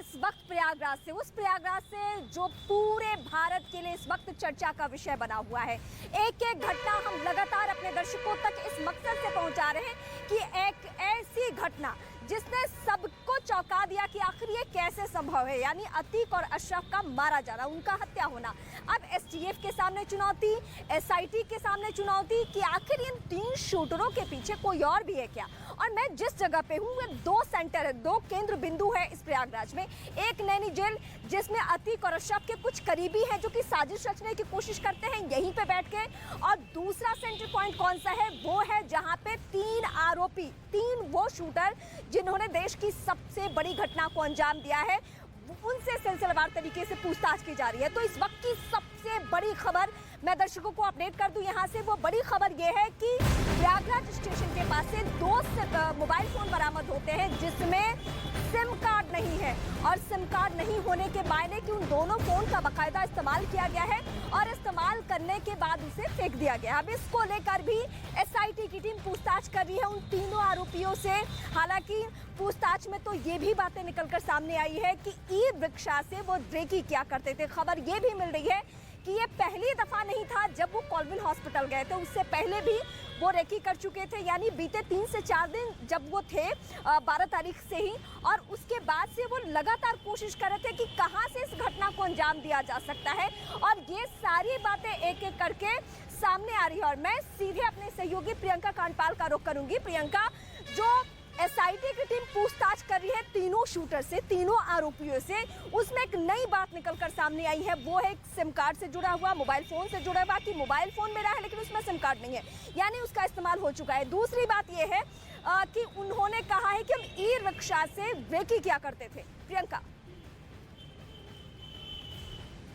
इस वक्त प्रयागराज से, उस प्रयागराज से जो पूरे भारत के लिए इस वक्त चर्चा का विषय बना हुआ है। एक एक घटना हम लगातार अपने दर्शकों तक इस मकसद से पहुंचा रहे हैं कि एक ऐसी घटना जिसने सबको चौंका दिया कि आखिर ये कैसे संभव है, यानी अतीक और अशरफ का मारा जाना, उनका हत्या होना। अब एसटीएफ के सामने चुनौती, एसआईटी के सामने चुनौती कि आखिर इन 3 शूटरों के पीछे कोई और भी है क्या। और मैं जिस जगह पे हूँ वो 2 सेंटर है, 2 केंद्र बिंदु है इस प्रयागराज में। एक नैनी जेल जिसमें अतीक और अशरफ के कुछ करीबी हैं जो कि साजिश रचने की कोशिश करते हैं यहीं पे बैठ के, और दूसरा सेंटर पॉइंट कौन सा है, वो है जहां पे 3 आरोपी, 3 वो शूटर जिन्होंने देश की सबसे बड़ी घटना को अंजाम दिया है, उनसे सिलसिलेवार तरीके से पूछताछ की जा रही है। तो इस वक्त की सबसे बड़ी खबर मैं दर्शकों को अपडेट कर दूं यहां से। वो बड़ी खबर ये है कि प्रयागराज स्टेशन के पास से 2 मोबाइल फोन बरामद होते हैं जिसमें सिम कार्ड नहीं है, और सिम कार्ड नहीं होने के मायने कि उन दोनों फोन का बाकायदा इस्तेमाल किया गया है और इस्तेमाल करने के बाद उसे फेंक दिया गया। अब इसको लेकर भी एसआईटी की टीम पूछताछ कर रही है उन तीनों आरोपियों से। हालांकि पूछताछ में तो ये भी बातें निकलकर सामने आई है कि ई रिक्शा से वो रेकी किया करते थे। खबर ये भी मिल रही है कि ये पहली दफा नहीं था जब वो कॉलविल हॉस्पिटल गए थे, उससे पहले भी वो रेकी कर चुके थे, यानी बीते 3 से 4 दिन जब वो थे 12 तारीख से ही, और उसके बाद से वो लगातार कोशिश कर रहे थे कि कहां से इस घटना को अंजाम दिया जा सकता है। और ये सारी बातें एक एक करके सामने आ रही है। और मैं सीधे अपने सहयोगी प्रियंका कांडपाल का रुख करूंगी। प्रियंका, जो एसआईटी की टीम पूछताछ कर रही है तीनों शूटर से, तीनों आरोपियों से, उसमें एक नई बात निकलकर सामने आई है। वो है एक सिम कार्ड से जुड़ा हुआ, मोबाइल फोन से जुड़ा हुआ, कि मोबाइल फोन मेरा है लेकिन उसमें सिम कार्ड नहीं है, यानी उसका इस्तेमाल हो चुका है। दूसरी बात यह है कि उन्होंने कहा है कि हम ई रिक्शा से रेकी किया करते थे। प्रियंका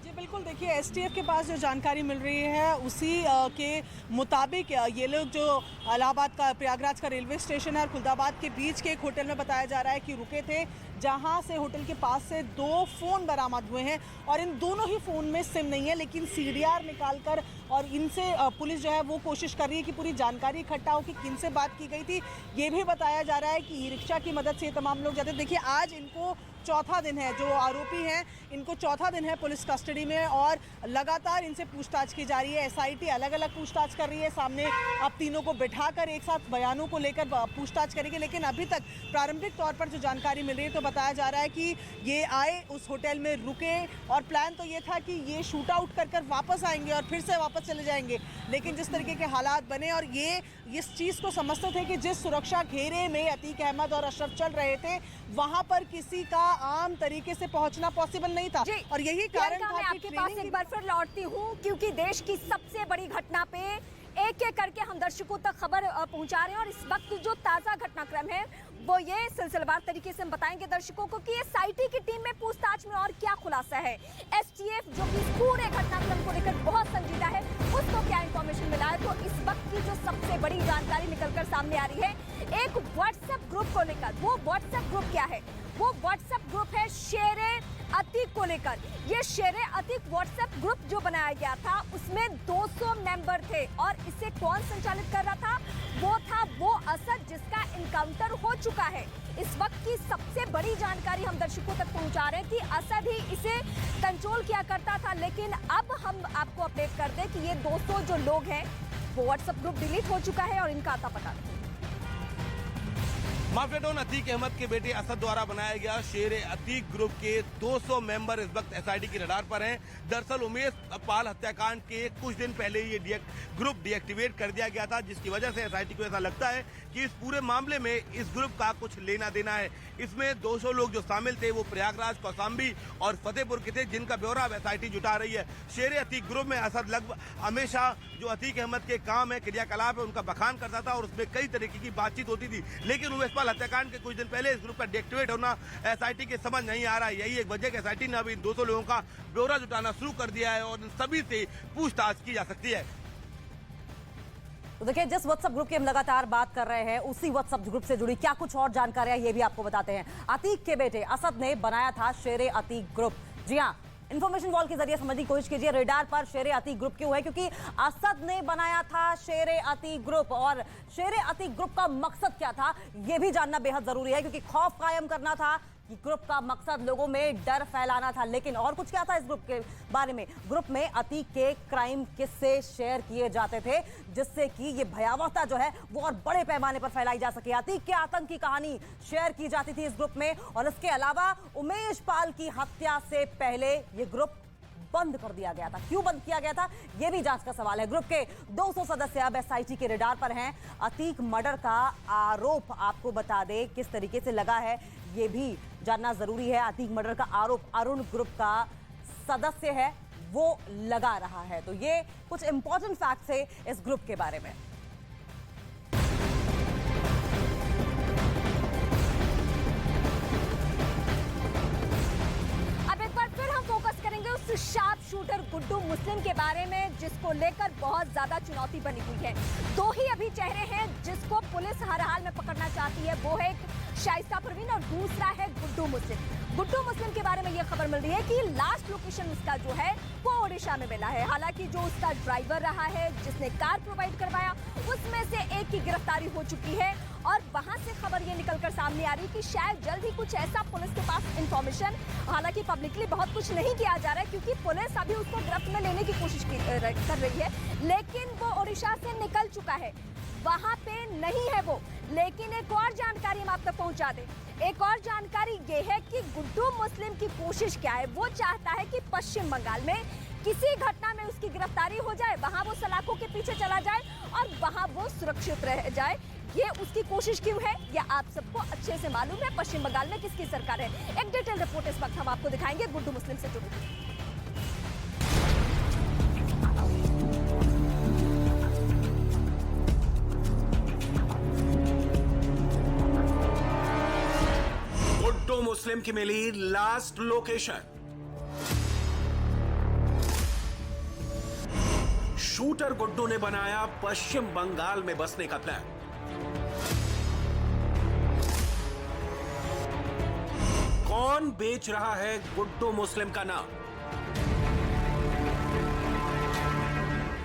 जी बिल्कुल, देखिए एसटीएफ के पास जो जानकारी मिल रही है उसी के मुताबिक ये लोग जो इलाहाबाद का, प्रयागराज का रेलवे स्टेशन है और खुलदाबाद के बीच के एक होटल में बताया जा रहा है कि रुके थे, जहां से होटल के पास से 2 फ़ोन बरामद हुए हैं और इन दोनों ही फ़ोन में सिम नहीं है, लेकिन सीडीआर निकालकर और इनसे पुलिस जो है वो कोशिश कर रही है कि पूरी जानकारी इकट्ठा हो कि किन से बात की गई थी। ये भी बताया जा रहा है कि ई रिक्शा की मदद से ये तमाम लोग जाते हैं। देखिए आज इनको चौथा दिन है, जो आरोपी हैं इनको चौथा दिन है पुलिस कस्टडी में और लगातार इनसे पूछताछ की जा रही है। एसआईटी अलग अलग पूछताछ कर रही है, सामने अब तीनों को बिठाकर एक साथ बयानों को लेकर पूछताछ करेगी। लेकिन अभी तक प्रारंभिक तौर पर जो जानकारी मिल रही है तो बताया जा रहा है कि ये आए, उस होटल में रुके और प्लान तो ये था कि ये शूट आउट कर वापस आएंगे और फिर से वापस चले जाएंगे। लेकिन जिस तरीके के हालात बने और ये इस चीज़ को समझते थे कि जिस सुरक्षा घेरे में अतीक अहमद और अशरफ चल रहे थे वहाँ पर किसी का आम तरीके से पहुंचना पॉसिबल नहीं था, और यही कारण था मैं आपके पास एक बार फिर लौटती हूँ, क्योंकि देश की सबसे बड़ी घटना पे एक एक करके हम दर्शकों तक खबर पहुंचा रहे हैं। और इस वक्त जो ताज़ा घटनाक्रम है वो ये सिलसिलेवार तरीके से हम बताएंगे दर्शकों को कि एसआईटी की टीम में पूछताछ में और क्या खुलासा है। एसटीएफ जो कि इस पूरे घटनाक्रम को लेकर बहुत संजीदा है, उसको क्या इंफॉर्मेशन मिला है। तो इस वक्त की जो सबसे बड़ी जानकारी निकलकर सामने आ रही है एक व्हाट्सएप ग्रुप को लेकर। वो व्हाट्सएप ग्रुप क्या है? वो व्हाट्सएप ग्रुप है शेरे अतीक को लेकर। ये शेरे अतीक व्हाट्सएप ग्रुप जो बनाया गया था उसमें 200 मेंबर थे, और इसे कौन संचालित कर रहा था? वो था वो असद जिसका इनकाउंटर हो चुका है। इस वक्त की सबसे बड़ी जानकारी हम दर्शकों तक पहुंचा रहे हैं कि असद ही इसे कंट्रोल किया करता था। लेकिन अब हम आपको अपडेट कर दें कि ये 200 जो लोग हैं वो व्हाट्सएप ग्रुप डिलीट हो चुका है और इनका आता पता नहीं। माफिया डॉन अतीक अहमद के बेटे असद द्वारा बनाया गया शेरे अतीक ग्रुप के 200 मेंबर इस वक्त एसआईटी की रडार पर हैं। दरअसल उमेश पाल हत्याकांड के कुछ दिन पहले ये ग्रुप डीएक्टिवेट कर दिया गया था, जिसकी वजह से एसआईटी को ऐसा लगता है कि इस पूरे मामले में इस ग्रुप का कुछ लेना देना है। इसमें 200 लोग जो शामिल थे वो प्रयागराज, कौशाम्बी और फतेहपुर के थे, जिनका ब्यौरा अब एसआईटी जुटा रही है। शेरे अतीक ग्रुप में असद लगभग हमेशा जो अतीक अहमद के काम है, क्रियाकलाप है, उनका बखान करता था और उसमें कई तरीके की बातचीत होती थी। लेकिन उमेश पाल हत्याकांड के कुछ दिन पहले इस ग्रुप का डीएक्टिवेट होना एसआईटी के समझ नहीं आ रहा है। यही एक वजह कि एसआईटी ने अभी इन 200 लोगों का ब्यौरा जुटाना शुरू कर दिया है और इन सभी से पूछताछ की जा सकती है। तो देखिए, जिस व्हाट्सएप ग्रुप की हम लगातार बात कर रहे हैं उसी व्हाट्सएप ग्रुप से जुड़ी क्या कुछ और जानकारियां ये भी आपको बताते हैं। अतीक के बेटे असद ने बनाया था शेरे अतीक ग्रुप। जी हाँ, इंफॉर्मेशन वॉल के जरिए समझने की कोशिश कीजिए रेडार पर शेरे अतीक ग्रुप क्यों है, क्योंकि असद ने बनाया था शेरे अतीक ग्रुप। और शेरे अतीक ग्रुप का मकसद क्या था ये भी जानना बेहद जरूरी है, क्योंकि खौफ कायम करना था, कि ग्रुप का मकसद लोगों में डर फैलाना था, लेकिन और कुछ क्या था इस ग्रुप के बारे में? ग्रुप में अतीक के क्राइम किस्से शेयर किए जाते थे जिससे कि ये भयावहता जो है वो और बड़े पैमाने पर फैलाई जा सके। अतीक के आतंक की कहानी शेयर की जाती थी इस ग्रुप में, और इसके अलावा उमेश पाल की हत्या से पहले ये ग्रुप बंद कर दिया गया था। क्यों बंद किया गया था, यह भी जांच का सवाल है। ग्रुप के 200 सदस्य अब एसआईटी के रडार पर हैं। अतीक मर्डर का आरोप आपको बता दे किस तरीके से लगा है, यह भी जानना जरूरी है। अतीक मर्डर का आरोप अरुण ग्रुप का सदस्य है, वो लगा रहा है। तो ये कुछ इंपॉर्टेंट फैक्ट्स है इस ग्रुप के बारे में। शार्प शूटर गुड्डू मुस्लिम के बारे में, जिसको लेकर बहुत ज्यादा चुनौती बनी हुई है। दो ही अभी चेहरे हैं जिसको पुलिस हर हाल में पकड़ना चाहती है, वो है शाइस्ता परवीन और दूसरा है गुड्डू मुस्लिम। गुड्डू मुस्लिम के बारे में यह खबर मिल रही है कि लास्ट लोकेशन उसका जो है वो ओडिशा में मिला है। हालांकि जो उसका ड्राइवर रहा है जिसने कार प्रोवाइड करवाया, उसमें से एक की गिरफ्तारी हो चुकी है और वहां से खबर ये निकलकर सामने आ रही कि शायद जल्द ही कुछ ऐसा पुलिस के पास इंफॉर्मेशन, हालांकि पब्लिकली बहुत कुछ नहीं किया जा रहा है क्योंकि पुलिस अभी उसको गिरफ्त में लेने की कोशिश कर रही है, लेकिन वो ओडिशा से निकल चुका है, वहां पे नहीं है वो। लेकिन एक और जानकारी हम आप तक पहुंचा दें। एक और जानकारी ये है कि गुड्डू मुस्लिम की कोशिश क्या है, वो चाहता है कि पश्चिम बंगाल में किसी घटना में उसकी गिरफ्तारी हो जाए, वहां वो सलाखों के पीछे चला जाए और वहां वो सुरक्षित रह जाए। ये उसकी कोशिश क्यों है, ये आप सबको अच्छे से मालूम है। पश्चिम बंगाल में किसकी सरकार है, एक डिटेल रिपोर्ट इस वक्त हम आपको दिखाएंगे गुड्डू मुस्लिम से जुड़ी। गुड्डू मुस्लिम की मिली लास्ट लोकेशन। शूटर गुड्डू ने बनाया पश्चिम बंगाल में बसने का प्लान। कौन बेच रहा है गुड्डू मुस्लिम का नाम?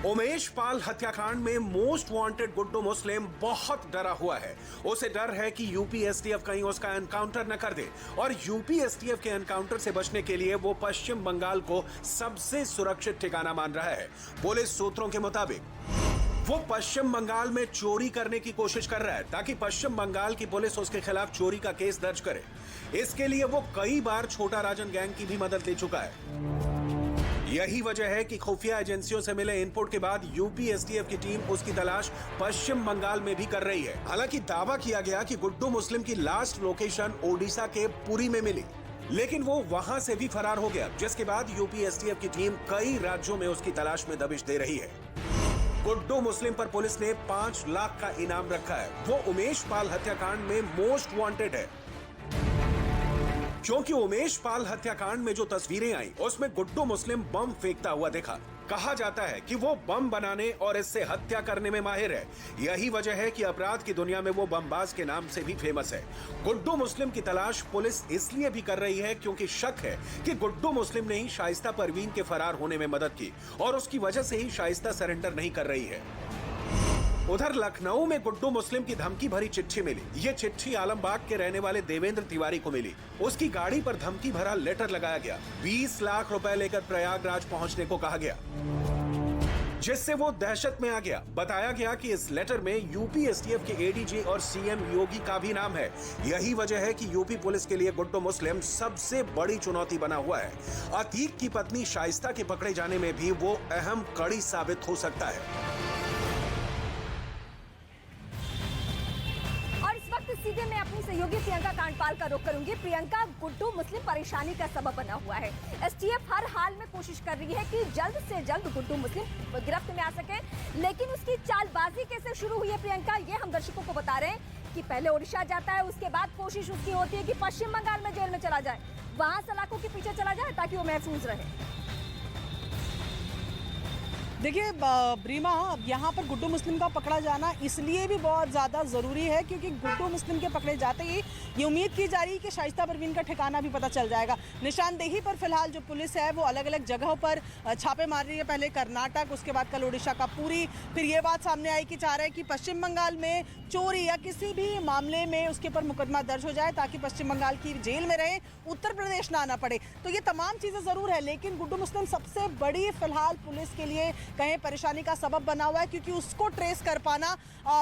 उमेश पाल हत्याकांड में मोस्ट वांटेड गुड्डू मुस्लिम बहुत डरा हुआ है। उसे डर है कि यूपी एसटीएफ कहीं उसका एनकाउंटर न कर दे, और यूपी एसटीएफ के एनकाउंटर से बचने के लिए वो पश्चिम बंगाल को सबसे सुरक्षित ठिकाना मान रहा है। पुलिस सूत्रों के मुताबिक वो पश्चिम बंगाल में चोरी करने की कोशिश कर रहा है ताकि पश्चिम बंगाल की पुलिस उसके खिलाफ चोरी का केस दर्ज करे। इसके लिए वो कई बार छोटा राजन गैंग की भी मदद ले चुका है। यही वजह है कि खुफिया एजेंसियों से मिले इनपुट के बाद यूपी एसटीएफ की टीम उसकी तलाश पश्चिम बंगाल में भी कर रही है। हालांकि दावा किया गया कि गुड्डू मुस्लिम की लास्ट लोकेशन ओडिशा के पुरी में मिली, लेकिन वो वहां से भी फरार हो गया, जिसके बाद यूपी एसटीएफ की टीम कई राज्यों में उसकी तलाश में दबिश दे रही है। गुड्डू मुस्लिम पर पुलिस ने 5 लाख का इनाम रखा है। वो उमेश पाल हत्याकांड में मोस्ट वांटेड है, क्योंकि उमेश पाल हत्याकांड में जो तस्वीरें आई उसमें गुड्डू मुस्लिम बम फेंकता हुआ देखा। कहा जाता है कि वो बम बनाने और इससे हत्या करने में माहिर है। यही वजह है कि अपराध की दुनिया में वो बमबाज के नाम से भी फेमस है। गुड्डू मुस्लिम की तलाश पुलिस इसलिए भी कर रही है क्योंकि शक है कि गुड्डू मुस्लिम ने ही शाइस्ता परवीन के फरार होने में मदद की और उसकी वजह से ही शाइस्ता सरेंडर नहीं कर रही है। उधर लखनऊ में गुड्डू मुस्लिम की धमकी भरी चिट्ठी मिली। ये चिट्ठी आलमबाग के रहने वाले देवेंद्र तिवारी को मिली। उसकी गाड़ी पर धमकी भरा लेटर लगाया गया। 20 लाख रुपए लेकर प्रयागराज पहुंचने को कहा गया, जिससे वो दहशत में आ गया। बताया गया कि इस लेटर में यूपी एसटीएफ के एडीजी और सीएम योगी का भी नाम है। यही वजह है कि यूपी पुलिस के लिए गुड्डू मुस्लिम सबसे बड़ी चुनौती बना हुआ है। अतीक की पत्नी शाइस्ता के पकड़े जाने में भी वो अहम कड़ी साबित हो सकता है। सीधे मैं अपनी सहयोगी प्रियंका कांडपाल का रुख करूंगी। प्रियंका, गुड्डू मुस्लिम परेशानी का सबब बना हुआ है। एसटीएफ हर हाल में कोशिश कर रही है कि जल्द से जल्द गुड्डू मुस्लिम गिरफ्त में आ सके, लेकिन उसकी चालबाजी कैसे शुरू हुई है प्रियंका, ये हम दर्शकों को बता रहे हैं कि पहले ओडिशा जाता है, उसके बाद कोशिश उसकी होती है कि पश्चिम बंगाल में जेल में चला जाए, वहां सलाखों के पीछे चला जाए ताकि वो महफूज रहे। देखिए ब्रीमा, यहाँ पर गुड्डू मुस्लिम का पकड़ा जाना इसलिए भी बहुत ज़्यादा ज़रूरी है क्योंकि गुड्डू मुस्लिम के पकड़े जाते ही ये उम्मीद की जा रही है कि शाइस्ता परवीन का ठिकाना भी पता चल जाएगा। निशानदेही पर फिलहाल जो पुलिस है वो अलग अलग जगहों पर छापे मार रही है। पहले कर्नाटक, उसके बाद कल उड़ीसा का पुरी। फिर ये बात सामने आई कि चाह रहे हैं कि पश्चिम बंगाल में चोरी या किसी भी मामले में उसके ऊपर मुकदमा दर्ज हो जाए ताकि पश्चिम बंगाल की जेल में रहे, उत्तर प्रदेश ना आना पड़े। तो ये तमाम चीज़ें ज़रूर है, लेकिन गुड्डू मुस्लिम सबसे बड़ी फिलहाल पुलिस के लिए कहीं परेशानी का सबब बना हुआ है क्योंकि उसको ट्रेस कर पाना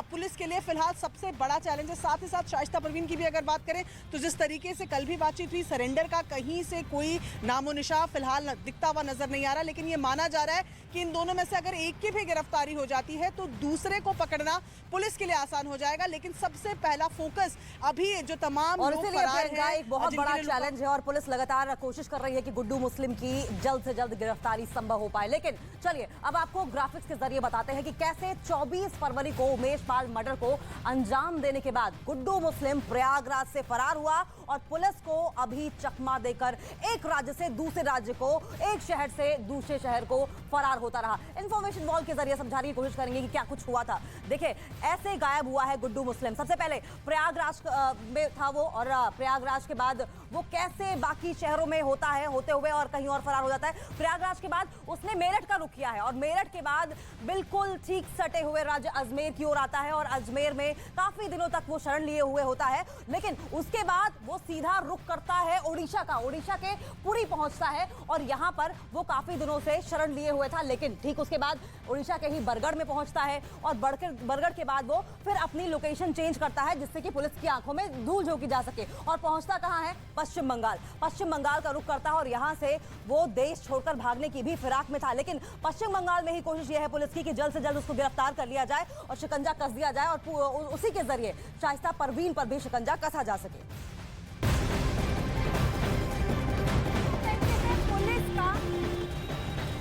पुलिस के लिए फिलहाल सबसे बड़ा चैलेंज है। साथ ही साथ शाइस्ता परवीन की भी अगर बात करें तो जिस तरीके से कल भी बातचीत हुई, सरेंडर का कहीं से कोई नामो निशान फिलहाल दिखता हुआ नजर नहीं आ रहा। लेकिन ये माना जा रहा है कि इन दोनों में से अगर एक की भी गिरफ्तारी हो जाती है तो दूसरे को पकड़ना पुलिस के लिए आसान हो जाएगा। लेकिन सबसे पहला फोकस अभी जो तमाम और लोग इसीलिए फरार प्रियंका हैं, एक बहुत जिनके बड़ा लिए चैलेंज है और पुलिस लगातार कोशिश कर रही है कि गुड्डू मुस्लिम की जल्द से जल्द गिरफ्तारी संभव हो पाए। लेकिन चलिए अब आपको ग्राफिक्स के जरिए बताते हैं कि कैसे 24 फरवरी को उमेश पाल मर्डर को अंजाम देने के बाद गुड्डू मुस्लिम प्रयागराज से फरार हुआ और पुलिस को अभी चकमा देकर एक राज्य से दूसरे राज्य को, एक शहर से दूसरे शहर को फरार होता रहा। इंफॉर्मेशन वॉल के जरिए समझाने की कोशिश करेंगे कि क्या कुछ हुआ था। देखिए ऐसे गायब हुआ है गुड्डू मुस्लिम। सबसे पहले प्रयागराज में था वो और प्रयागराज के बाद वो कैसे बाकी शहरों में होता है, होते हुए और कहीं और फरार हो जाता है। प्रयागराज के बाद उसने मेरठ का रुख किया है और मेरठ के बाद बिल्कुल ठीक सटे हुए राज्य अजमेर की ओर आता है और अजमेर में काफी दिनों तक वो शरण लिए हुए होता है। लेकिन उसके बाद वो सीधा रुख करता है ओडिशा का, ओडिशा के पुरी पहुंचता है और यहां पर वो काफी दिनों से शरण लिए हुए था। लेकिन ठीक उसके बाद ओडिशा के ही बरगढ़ में पहुंचता है और बरगढ़ के बाद वो फिर अपनी लोकेशन चेंज करता है जिससे कि पुलिस की आंखों में धूल झोंकी जा सके और पहुंचता कहां है, पश्चिम बंगाल। पश्चिम बंगाल का रुख करता है और यहां से वो देश छोड़कर भागने की भी फिराक में था। लेकिन पश्चिम बंगाल में ही कोशिश यह है पुलिस की कि जल्द से जल्द उसको गिरफ्तार कर लिया जाए और शिकंजा कस दिया जाए और उसी के जरिए शाइस्ता परवीन पर भी शिकंजा कसा जा सके।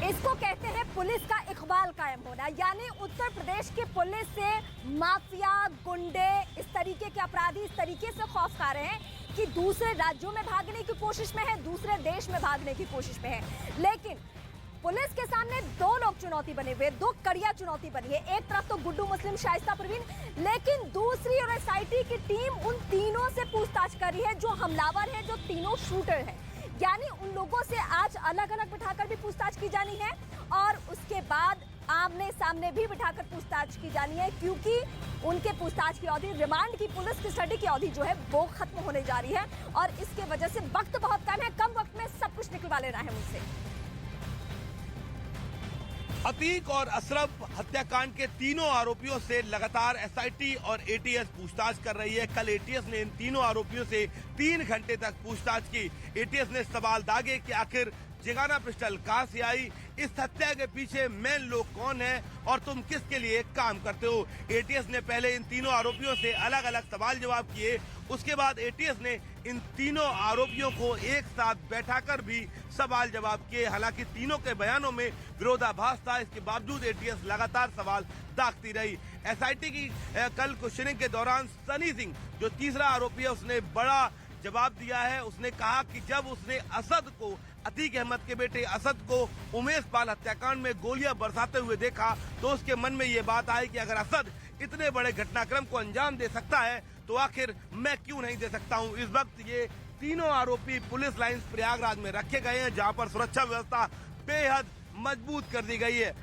इसको कहते हैं पुलिस का इकबाल कायम होना, यानी उत्तर प्रदेश की पुलिस से माफिया, गुंडे, इस तरीके के अपराधी इस तरीके से खौफ खा रहे हैं कि दूसरे राज्यों में भागने की कोशिश में है, दूसरे देश में भागने की कोशिश में है। लेकिन पुलिस के सामने दो लोग चुनौती बने हुए, दो कड़िया चुनौती बनी है। एक तरफ तो गुड्डू मुस्लिम, शाइस्ता परवीन, लेकिन दूसरी और एसआईटी की टीम उन तीनों से पूछताछ कर रही है जो हमलावर हैं, जो तीनों शूटर हैं। यानी उन लोगों से आज अलग अलग बिठाकर भी पूछताछ की जानी है और उसके बाद आमने सामने भी बिठाकर पूछताछ की जानी है क्योंकि उनके पूछताछ की अवधि, रिमांड की, पुलिस कस्टडी की अवधि जो है वो खत्म होने जा रही है और इसके वजह से वक्त बहुत कम है, कम वक्त में सब कुछ निकलवा लेना है मुझसे। अतीक और अशरफ हत्याकांड के तीनों आरोपियों से लगातार एसआईटी और एटीएस पूछताछ कर रही है। कल एटीएस ने इन तीनों आरोपियों से 3 घंटे तक पूछताछ की। एटीएस ने सवाल दागे कि आखिर जिगाना पिस्टल कहां से आई, इस हत्या के पीछे मेन लोग कौन है और तुम किसके लिए काम करते हो। एटीएस ने पहले इन तीनों आरोपियों से अलग अलग सवाल जवाब किए। उसके बाद एटीएस ने इन तीनों आरोपियों को एक साथ बैठाकर भी सवाल जवाब किए। हालांकि तीनों के बयानों में विरोधाभास था, इसके बावजूद एटीएस लगातार सवाल दागती रही। एसआईटी की कल क्वेश्चनिंग के दौरान सनी सिंह जो तीसरा आरोपी है उसने बड़ा जवाब दिया है। उसने कहा कि जब उसने असद को, अतीक अहमद के बेटे असद को उमेश पाल हत्याकांड में गोलियां बरसाते हुए देखा तो उसके मन में ये बात आई कि अगर असद इतने बड़े घटनाक्रम को अंजाम दे सकता है तो आखिर मैं क्यों नहीं दे सकता हूं। इस वक्त ये तीनों आरोपी पुलिस लाइंस प्रयागराज में रखे गए हैं जहां पर सुरक्षा व्यवस्था बेहद मजबूत कर दी गई है।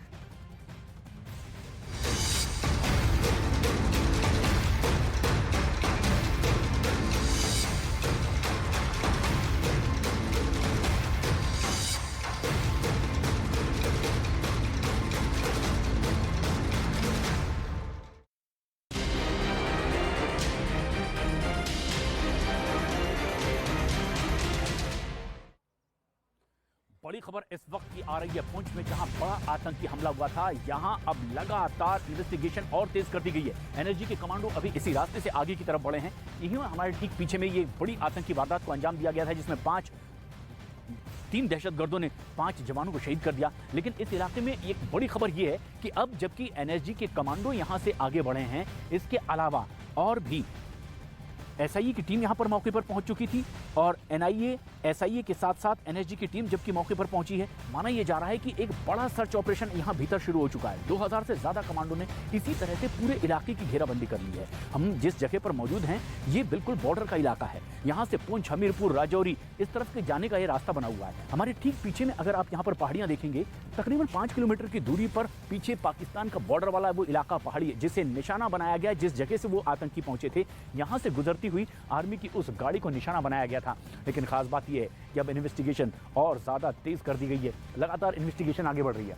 बड़ी खबर इस वक्त की आ रही है पुंछ में, जहां बड़ा आतंकी हमला हुआ था। यहां अब लगातार इन्वेस्टिगेशन और तेज कर दी गई है। एनएसजी के कमांडो अभी इसी रास्ते से आगे की तरफ बढ़े हैं। यही हमारे ठीक पीछे में ये बड़ी आतंकी वारदात को अंजाम दिया गया था जिसमें 3 दहशतगर्दों ने 5 जवानों को शहीद कर दिया। लेकिन इस इलाके में एक बड़ी खबर यह है कि अब जबकि एनएसजी के कमांडो यहां से आगे बढ़े हैं, इसके अलावा और भी एसआईए की टीम यहां पर मौके पर पहुंच चुकी थी और एनआईए, एसआईए के साथ साथ एनएसजी की टीम जबकि मौके पर पहुंची है। माना यह जा रहा है कि एक बड़ा सर्च ऑपरेशन यहां भीतर शुरू हो चुका है। 2000 से ज्यादा कमांडो ने इसी तरह से पूरे इलाके की घेराबंदी कर ली है। हम जिस जगह पर मौजूद हैं ये बिल्कुल बॉर्डर का इलाका है। यहाँ से पुंछ, हमीरपुर, राजौरी इस तरफ के जाने का ये रास्ता बना हुआ है। हमारे ठीक पीछे में अगर आप यहाँ पर पहाड़ियां देखेंगे, तकरीबन 5 किलोमीटर की दूरी पर पीछे पाकिस्तान का बॉर्डर वाला वो इलाका पहाड़ी है जिसे निशाना बनाया गया। जिस जगह से वो आतंकी पहुंचे थे, यहाँ से गुजरती हुई आर्मी की उस गाड़ी को निशाना बनाया गया था। लेकिन खास बात यह है कि अब इन्वेस्टिगेशन और ज्यादा तेज कर दी गई है। लगातार इन्वेस्टिगेशन आगे बढ़ रही है।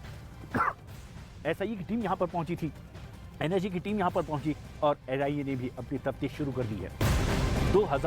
एसआईए की टीम यहाँ पर पहुंची थी, एनएसजी की टीम यहाँ पर पहुंची और एनआईए ने भी अपनी तफ्तीश शुरू कर दी है। 2000